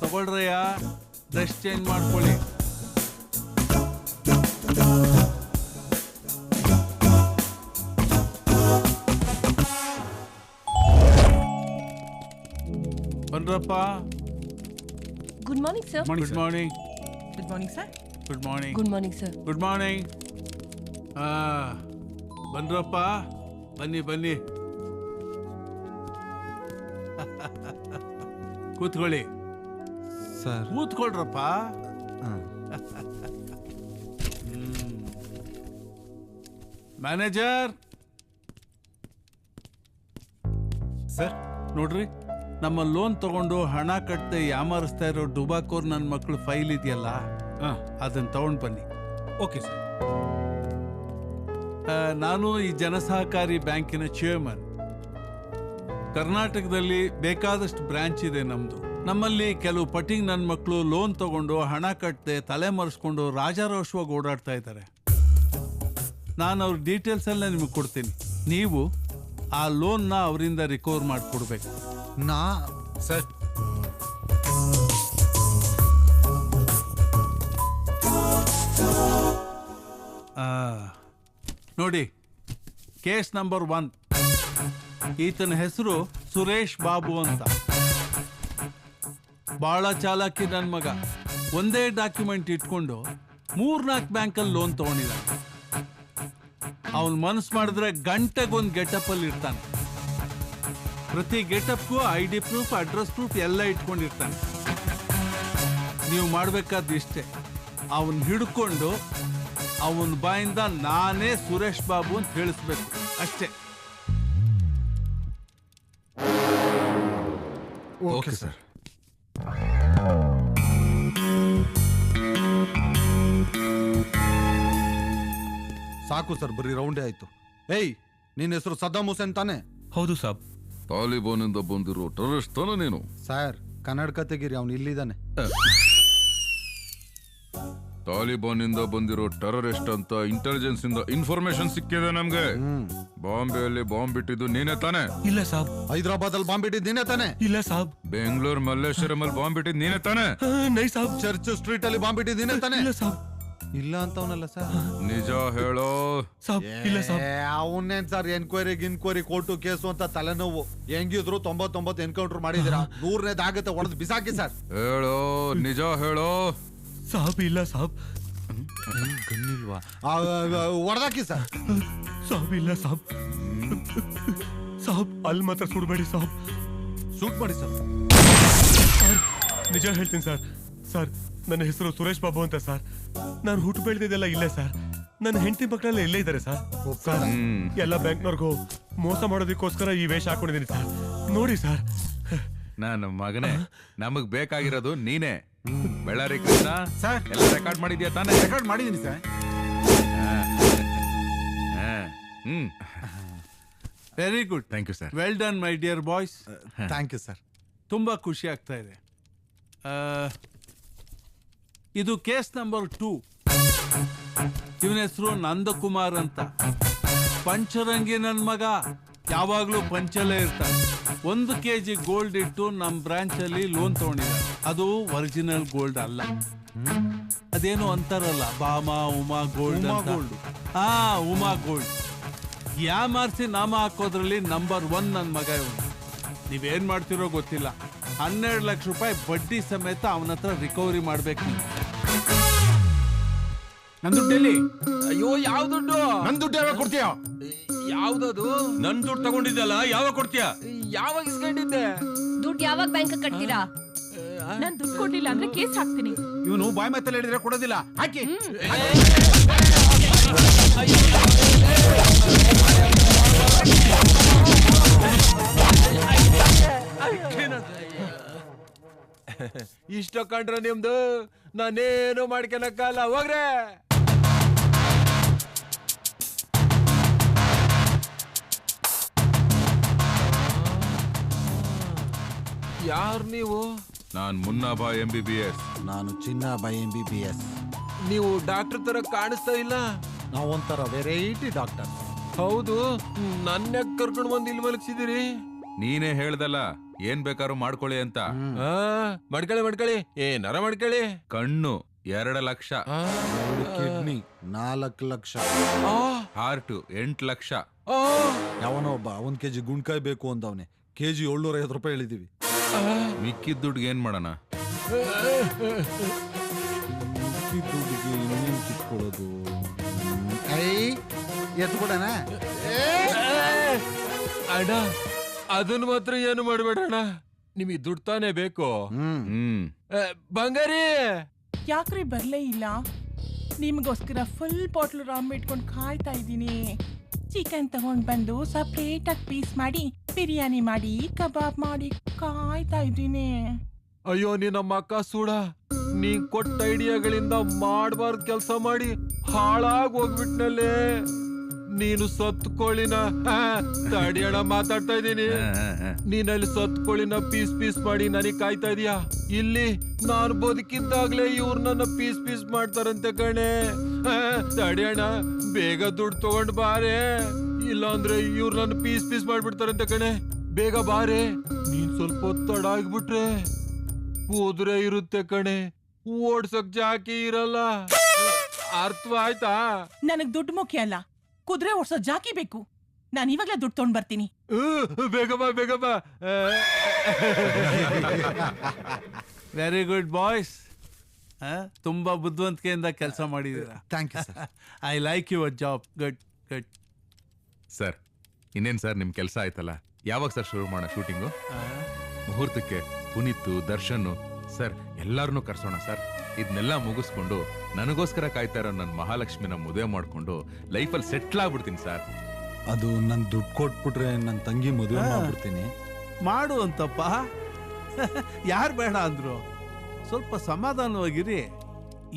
ತಗೊಳ್ರಯ್ಯ, dress change ಮಾಡ್ಕೊಳ್ಳಿ. ಬನ್ರಪ್ಪ. Good morning sir. Good morning. Good morning sir. Good morning. Good morning sir. Good morning. ಬನ್ರಪ್ಪ, ಬನ್ನಿ ಬನ್ನಿ, ಕೂತ್ಕೊಳ್ಳಿ ಸರ್. ಕೂತ್ಕೊಳ್ರಪ್ಪ. ಮ್ಯಾನೇಜರ್ ಸರ್, ನೋಡ್ರಿ, ನಮ್ಮ ಲೋನ್ ತಗೊಂಡು ಹಣ ಕಟ್ಟದೆ ಯಾಮಾರಿಸ್ತಾ ಇರೋ ಡುಬಾಕೋರ್ ನನ್ನ ಮಕ್ಕಳು ಫೈಲ್ ಇದೆಯಲ್ಲ, ಅದನ್ನ ತಗೊಂಡು ಬನ್ನಿ. Okay sir. ನಾನು ಈ ಜನಸಹಕಾರಿ ಬ್ಯಾಂಕಿನ ಚೇರ್ಮನ್. ಕರ್ನಾಟಕದಲ್ಲಿ ಬೇಕಾದಷ್ಟು ಬ್ರಾಂಚ್ ಇದೆ ನಮ್ದು. ನಮ್ಮಲ್ಲಿ ಕೆಲವು ಪಟಿಂಗ್ ನನ್ನ ಮಕ್ಕಳು ಲೋನ್ ತಗೊಂಡು ಹಣ ಕಟ್ಟದೆ ತಲೆ ಮರೆಸ್ಕೊಂಡು ರಾಜಾರೋಷವಾಗಿ ಓಡಾಡ್ತಾ ಇದ್ದಾರೆ. ನಾನು ಅವ್ರ ಡೀಟೇಲ್ಸ್ ಎಲ್ಲ ನಿಮಗೆ ಕೊಡ್ತೀನಿ. ನೀವು ಆ ಲೋನ್ನ ಅವರಿಂದ ರಿಕವರ್ ಮಾಡಿಕೊಡ್ಬೇಕು. ಸರ್, ನೋಡಿ, ಕೇಸ್ ನಂಬರ್ 1. ಈತನ ಹೆಸರು ಸುರೇಶ್ ಬಾಬು ಅಂತ. ಬಹಳ ಚಾಲಾಕಿ ನನ್ನ ಮಗ. ಒಂದೇ ಡಾಕ್ಯುಮೆಂಟ್ ಇಟ್ಕೊಂಡು 3-4 ಬ್ಯಾಂಕಲ್ಲಿ ಲೋನ್ ತಗೊಂಡಿದ್ದಾನೆ. ಅವನ್ ಮನಸ್ಸು ಮಾಡಿದ್ರೆ ಗಂಟೆಗೊಂದು ಗೆಟಪ್ ಅಲ್ಲಿ ಇರ್ತಾನೆ. ಪ್ರತಿ ಗೆಟಪ್ಗೂ ID ಪ್ರೂಫ್, ಅಡ್ರೆಸ್ ಪ್ರೂಫ್ ಎಲ್ಲ ಇಟ್ಕೊಂಡಿರ್ತಾನೆ. ನೀವು ಮಾಡಬೇಕಾದ ಇಷ್ಟೇ, ಅವನ್ ಹಿಡ್ಕೊಂಡು ಅವನ ಬಾಯಿಂದ ನಾನೇ ಸುರೇಶ್ ಬಾಬು ಅಂತ ಹೇಳಿಸ್ಬೇಕು ಅಷ್ಟೇ. Okay sir. ಸಾಕು ಸರ್, ಬರೀ ರೌಂಡೇ ಆಯ್ತು. ಏಯ್, ನಿನ್ನ ಹೆಸರು ಸದ್ದಾಮ್ ಹುಸೇನ್ ತಾನೆ? ಹೌದು ಸಾಬ್. ತಾಲಿಬಾನಿಂದ ಬಂದಿರೋ ಟೆರರಿಸ್ಟ್ ತಾನೆ ನೀನು? ಸರ್, ಕನ್ನಡಕ ತೆಗೀರಿ, ಅವನು ಇಲ್ಲಿದ್ದಾನೆ. ತಾಲಿಬಾನಿಂದ ಬಂದಿರೋ ಟೆರರಿಸ್ಟ್ ಅಂತ ಇಂಟೆಲಿಜೆನ್ಸ್ ಇಂದ ಇನ್ಫಾರ್ಮೇಶನ್ ಸಿಕ್ಕಿದೆ ನಮ್ಗೆ. ಬಾಂಬೆಯಲ್ಲಿ ಬಾಂಬ್ ಬಿಟ್ಟಿದ್ದು ನೀನೇ ತಾನೆ? ಇಲ್ಲ ಸಾಬ್. ಹೈದರಾಬಾದ್ ಅಲ್ಲಿ ಬಾಂಬ್ ಇಟ್ಟಿದ್ದು ನೀನೇ ತಾನೆ? ಇಲ್ಲ ಸಾಬ್. ಬೆಂಗಳೂರು ಮಲ್ಲೇಶ್ವರಂ ಅಲ್ಲಿ ಬಾಂಬ್ ಬಿಟ್ಟಿದ್ದು ನೀನೇ ತಾನೆ? ನೈ ಸಾಬ್. ಚರ್ಚ್ ಸ್ಟ್ರೀಟ್ ಅಲ್ಲಿ ಬಾಂಬ್ ಇಟ್ಟಿದ್ದು ನೀನೇ ತಾನೆ? ಇಲ್ಲ ಸಾಬ್. ಇಲ್ಲ ಅಂತವನಲ್ಲ ಸರ್. ನಿಜ ಹೇಳೋ ಸಾಬ್. ಇಲ್ಲ ಸಾಬ್. ಅವನ್ನೇನ್ ಸರ್, ಎನ್ಕ್ವೈರಿ ಕೋರ್ಟು ಕೇಸು ಅಂತ ತಲೆನೋವು. ಹೆಂಗಿದ್ರು 99 ಎನ್ಕೌಂಟರ್ ಮಾಡಿದಿರಾ, 100ನೇದಾಗತ್ತೆ ಹೊಡೆದು ಬಿಸಾಕಿ ಸರ್. ಹೇಳೋ, ನಿಜ ಹೇಳೋ. ಸಾಬ್. ಇಲ್ಲ ಸಾಬ್. ಗನ್ನಿಲ್ವಾ? ಹೊಡೆದಾಕಿ ಸರ್. ಸಾಬ್. ಇಲ್ಲ ಸಾಬ್. ಸಾಬ್, ಅಲ್ಲಿ ಮಾತ್ರ ಸುಡಬೇಡಿ ಸಾಬ್. ಶೂಟ್ ಮಾಡಿ ಸರ್. ನಿಜ ಹೇಳ್ತೀನಿ ಸರ್. ಸರ್, ನನ್ನ ಹೆಸರು ಸುರೇಶ್ ಬಾಬು ಅಂತ ಸರ್. ನಾನು ಹುಟ್ಟು ಬೆಳೆದಿದ್ದೆಲ್ಲ ಇಲ್ಲೇ ಸರ್. ನನ್ನ ಹೆಂಡತಿ ಮಕ್ಕಳೆಲ್ಲ ಇಲ್ಲೇ ಇದ್ದಾರೆ ಸರ್. ಸರ್, ಎಲ್ಲ ಬ್ಯಾಂಕ್ನವ್ರಿಗೂ ಮೋಸ ಮಾಡೋದಕ್ಕೋಸ್ಕರ ಈ ವೇಷ ಹಾಕೊಂಡಿದ್ದೀನಿ ಸರ್. ನೋಡಿ ಸರ್. ನನ್ನ ಮಗನೇ, ನಮಗ್ ಬೇಕಾಗಿರೋದು ನೀನೇ. ಬೆಳ್ಳಾರಿ ಕೃಷ್ಣ ಸರ್, ಎಲ್ಲ ರೆಕಾರ್ಡ್ ಮಾಡಿದ್ಯಾ ತಾನೆ? ರೆಕಾರ್ಡ್ ಮಾಡಿದ್ದೀನಿ sir. Very good. Thank you sir. Well done my dear boys. Thank you sir. ತುಂಬ ಖುಷಿ ಆಗ್ತಾ ಇದೆ. ಇದು ಕೇಸ್ ನಂಬರ್ 2. ಇವನ ಹೆಸರು ನಂದಕುಮಾರ್ ಅಂತ. ಪಂಚರಂಗಿ ನನ್ನ ಮಗ. ಯಾವಾಗಲೂ ಪಂಚಲ್ಲೇ ಇರ್ತಾನೆ. 1 kg ಗೋಲ್ಡ್ ಇಟ್ಟು ನಮ್ಮ ಬ್ರಾಂಚಲ್ಲಿ ಲೋನ್ ತಗೊಂಡಿದ್ದಾರೆ. ಅದು ಒರಿಜಿನಲ್ ಗೋಲ್ಡ್ ಅಲ್ಲ. ಅದೇನೋ ಅಂತಾರಲ್ಲ, ಬಾಮಾ ಉಮಾ ಗೋಲ್ಡ್. ಉಮಾ ಗೋಲ್ಡ್. ಯಾಮಾರ್ಸಿ ನಾಮ ಹಾಕೋದ್ರಲ್ಲಿ ನಂಬರ್ 1 ನನ್ನ ಮಗ ಇವನು. ನೀವೇನ್ ಮಾಡ್ತಿರೋ ಗೊತ್ತಿಲ್ಲ. 12 ಲಕ್ಷ ರೂಪಾಯಿ ಬಡ್ಡಿ ಸಮೇತ ಅವನ ಹತ್ರ ರಿಕವರಿ ಮಾಡ್ಬೇಕು ನೀವು. ನನ್ ದುಡ್ಡೆಲ್ಲಿ? ಅಯ್ಯೋ, ಯಾವ ದುಡ್ಡು? ನನ್ ದುಡ್ಡು ಯಾವಾಗ ಕೊಡ್ತೀಯ? ಯಾವ್ದದು? ನನ್ ದುಡ್ಡು ತಗೊಂಡಿದ್ದಲ್ಲ, ಯಾವಾಗ ಕೊಡ್ತೀಯ? ಯಾವಾಗ ಇಸ್ಕೊಂಡಿದ್ದೆ? ದುಡ್ಡು ಯಾವಾಗ ಬ್ಯಾಂಕ್ ಕಟ್ತೀರಾ? ನಾನ್ ದುಡ್ಡು ಕೊಡ್ಲಿಲ್ಲ ಅಂದ್ರೆ ಕೇಸ್ ಹಾಕ್ತೀನಿ. ಇವನು ಬಾಯ್ ಮಾತಲ್ಲಿ ಹೇಳಿದ್ರೆ ಕೊಡೋದಿಲ್ಲ. ಹಾಕಿ. ಇಷ್ಟ ಕಂಡ್ರ ನಿಮ್ದು? ನಾನೇನು ಮಾಡ್ಕೊಳಕ್ಕಲ್ಲ, ಹೋಗ್ರೆ. ಯಾರು ನೀವು? ನಾನ್ ಮುನ್ನಾಬಾ MBBS. ನಾನು ಚಿನ್ನಾಬಾಯಿ MBBS. ನೀವು ಡಾಕ್ಟರ್ ತರ ಕಾಣಿಸ್ತಾ ಇಲ್ಲ. ನಾವೊಂಥರ ವೆರೈಟಿ ಡಾಕ್ಟರ್. ಹೌದು, ನನ್ನ ಕರ್ಕೊಂಡು ಬಂದು ಇಲ್ಲಿ ಮಲಗಿಸಿದಿರಿ. ನೀನೇ ಹೇಳ್ದಲ್ಲ, ಏನ್ ಬೇಕಾದ್ರೂ ಮಾಡ್ಕೊಳ್ಳಿ ಅಂತ. ಮಾಡ್ಕೊಳ್ಳಿ ಏನಾರ ಮಾಡ್ಕೊಳ್ಳಿ. ಕಣ್ಣು 2 ಲಕ್ಷ, ಕಿಡ್ನಿ 4 ಲಕ್ಷ, ಹಾರ್ಟ್ 8 ಲಕ್ಷ. ಯಾವನೋ ಒಬ್ಬ 1 ಕೆಜಿ ಗುಂಡ್ಕಾಯಿ ಬೇಕು ಅಂದವನೆ. ಕೆಜಿ 750 ರೂಪಾಯಿ ಹೇಳಿದೀವಿ. ಮಿಕ್ಕಿದ ದುಡ್ಡಿಗೆ ಏನ್ ಮಾಡೋಣ? ದುಡ್ಡಿಗೆ ಇನ್ನೇನ್ ಕಿತ್ಕೊಳ್ಳೋದು? ಎತ್ಬಿಡಣ. ಅಣ್ಣ ಅದನ್ನ ಮಾತ್ರ ಏನು ಮಾಡ್ಬೇಡಣ್ಣ, ನಿಮಗೆ ದುಡ್ಡು ತಾನೇ ಬೇಕು. ಬಂಗಾರಿ ಯಾಕ್ರಿ ಬರ್ಲೇ ಇಲ್ಲ? ನಿಮ್ಗೋಸ್ಕರ ಫುಲ್ ಬಾಟ್ಲು ರಾಮ್ ಇಟ್ಕೊಂಡು ಕಾಯ್ತಾ ಇದ್ದೀನಿ. ಚಿಕನ್ ತಗೊಂಡ್ ಬಂದು ಸಪ್ರೇಟ್ ಆಗಿ ಪೀಸ್ ಮಾಡಿ ಬಿರಿಯಾನಿ ಮಾಡಿ ಕಬಾಬ್ ಮಾಡಿ ಕಾಯ್ತಾ ಇದ್ದೀನಿ. ಅಯ್ಯೋ ನಿನ್ನಮ್ಮ ಅಕ್ಕ ಸೂಡ, ನೀ ಕೊಟ್ಟ ಐಡಿಯಾಗಳಿಂದ ಮಾಡಬಾರ್ದು ಕೆಲಸ ಮಾಡಿ ಹಾಳಾಗಿ ಹೋಗ್ಬಿಟ್ನಲ್ಲೇ. ನೀನು ಸತ್ಕೋಳಿನ ತಡಿಯಣ ಮಾತಾಡ್ತಾ ಇದ್ದೀನಿ. ನೀನಲ್ಲಿ ಸತ್ಕೋಳಿನ ಪೀಸ್ ಮಾಡಿ ನನಗ್ ಕಾಯ್ತಾ ಇದೀಯಾ? ಇಲ್ಲಿ ನಾನು ಬದುಕಿದ್ದಾಗ್ಲೇ ಇವ್ರು ನನ್ನ ಪೀಸ್ ಮಾಡ್ತಾರಂತೆ ಕಣೆ. ತಡಿಯಣ, ಬೇಗ ದುಡ್ಡು ತಗೊಂಡ್ ಬಾರೆ, ಇಲ್ಲಾಂದ್ರೆ ಇವ್ರು ನನ್ನ ಪೀಸ್ ಮಾಡ್ಬಿಡ್ತಾರಂತೆ ಕಣೆ. ಬೇಗ ಬಾರೆ, ನೀನ್ ಸ್ವಲ್ಪ ತಡ ಆಗ್ಬಿಟ್ರೆ ಕುದುರೆ ಇರುತ್ತೆ ಕಣೆ, ಓಡ್ಸಕ್ ಜಾಕಿ ಇರಲ್ಲ. ಅರ್ಥವಾಯ್ತಾ? ನನಗ್ ದುಡ್ಡು ಮುಖ್ಯ ಅಲ್ಲ, ಕುದುರೆ ಓಡ್ಸೋ ಜಾಕಿ ಬೇಕು. ನಾನು ಇವಾಗ್ಲೇ ದುಡ್ಡು ತಗೊಂಡ್ ಬರ್ತೀನಿ. ಬೇಗ ಬಾ. Very good boys. ತುಂಬಾ ಬುದ್ಧಿವಂತಿಕೆಯಿಂದ ಕೆಲಸ ಮಾಡಿದ್ದೀರಾ. Thank you sir. I like your job. Good. Sir ಇನ್ನೇನ್ ಸರ್ ನಿಮ್ ಕೆಲಸ ಆಯ್ತಲ್ಲ, ಯಾವಾಗ ಸರ್ ಶುರು ಮಾಡೋಣ ಶೂಟಿಂಗು? ಮುಹೂರ್ತಕ್ಕೆ ಪುನೀತ್, ದರ್ಶನ್ ಸರ್ ಎಲ್ಲಾರನ್ನೂ ಕರ್ಸೋಣ ಸರ್. ಇದನ್ನೆಲ್ಲ ಮುಗಿಸ್ಕೊಂಡು ನನಗೋಸ್ಕರ ಕಾಯ್ತಾ ಇರೋ ನನ್ನ ಮಹಾಲಕ್ಷ್ಮಿನ ಮದುವೆ ಮಾಡ್ಕೊಂಡು ಲೈಫಲ್ಲಿ ಸೆಟ್ಲ್ ಆಗ್ಬಿಡ್ತೀನಿ ಸರ್. ಅದು ನನ್ ದುಡ್ಡು ಕೊಟ್ಬಿಟ್ರೆ ನನ್ನ ತಂಗಿ ಮದುವೆ ಮಾಡ್ಬಿಡ್ತೀನಿ. ಮಾಡು ಅಂತಪ್ಪ. ಯಾರು ಬೇಡ ಅಂದ್ರು? ಸ್ವಲ್ಪ ಸಮಾಧಾನವಾಗಿರಿ.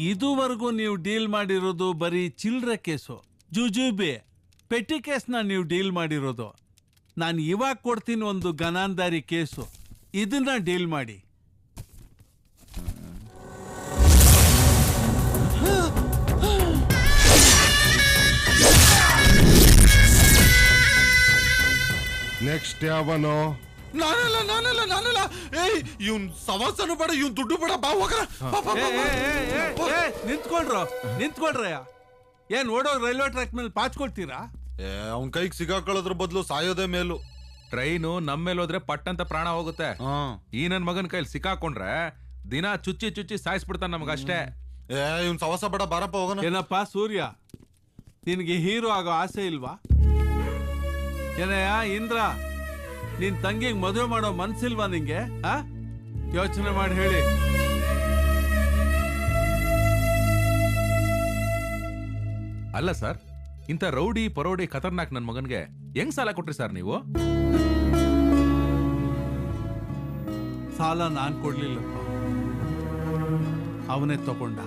ಇದುವರೆಗೂ ನೀವು ಡೀಲ್ ಮಾಡಿರೋದು ಬರೀ ಚಿಲ್ಲರೆ ಕೇಸು, ಜುಜುಬೆ, ಪೆಟ್ಟಿ ಕೇಸ್ನ ನೀವು ಡೀಲ್ ಮಾಡಿರೋದು. ನಾನು ಇವಾಗ ಕೊಡ್ತೀನಿ ಒಂದು ಗನಾಂದಾರಿ ಕೇಸು, ಇದನ್ನ ಡೀಲ್ ಮಾಡಿ. ನೆಕ್ಸ್ಟ್ ಯಾವನೋ? ನಾನಲ್ಲ. ಏಯ್, ಇವ್ನ್ ಸವಾಸನು ಬೇಡ, ಇವ್ನ್ ದುಡ್ಡು ಬೇಡ. ಬಾ ಹೋಗ್ರ. ನಿಂತ್ಕೊಳ್ರಯ್ಯ. ಏನ್ ಓಡೋಗ್ ರೈಲ್ವೆ ಟ್ರ್ಯಾಕ್ ಮೇಲೆ ಪಾಚ್ಕೊಳ್ತೀರಾ? ಅವನ್ ಕೈಗೆ ಸಿಗಾಕೊಳ್ಳೋದ್ರ ಬದಲು ಸಾಯೋದೇ ಮೇಲು. ಟ್ರೈನು ನಮ್ಮ ಮೇಲೆ ಹೋದ್ರೆ ಪಟ್ಟಂತ ಪ್ರಾಣ ಹೋಗುತ್ತೆ. ಈ ನನ್ ಮಗನ ಕೈಲಿ ಸಿಕ್ಕಾಕೊಂಡ್ರೆ ದಿನ ಚುಚ್ಚಿ ಸಾಯಿಸ್ಬಿಡ್ತಾನೆ ನಮಗಷ್ಟೇ. ಇವ್ನ್ ಸವಾಸ ಬೇಡ, ಬಾರಪ್ಪ ಹೋಗೋಣ. ಏನಪ್ಪ ಸೂರ್ಯ, ನಿನ್ಗೆ ಹೀರೋ ಆಗೋ ಆಸೆ ಇಲ್ವಾ? ಏನಯ್ಯ ಇಂದ್ರ, ನಿನ್ ತಂಗಿಗೆ ಮದುವೆ ಮಾಡೋ ಮನ್ಸಿಲ್ವಾ ನಿಂಗೆ? ಯೋಚನೆ ಮಾಡಿ ಹೇಳಿ. ಅಲ್ಲ ಸರ್, ಇಂಥ ರೌಡಿ ಪರೋಡಿ ಖತರ್ನಾಕ್ ನನ್ ಮಗನ್ಗೆ ಹೆಂಗ್ ಸಾಲ ಕೊಟ್ರಿ ಸರ್ ನೀವು? ಸಾಲ ನಾನ್ ಕೊಡ್ಲಿಲ್ಲಪ್ಪ, ಅವನೇ ತಗೊಂಡ.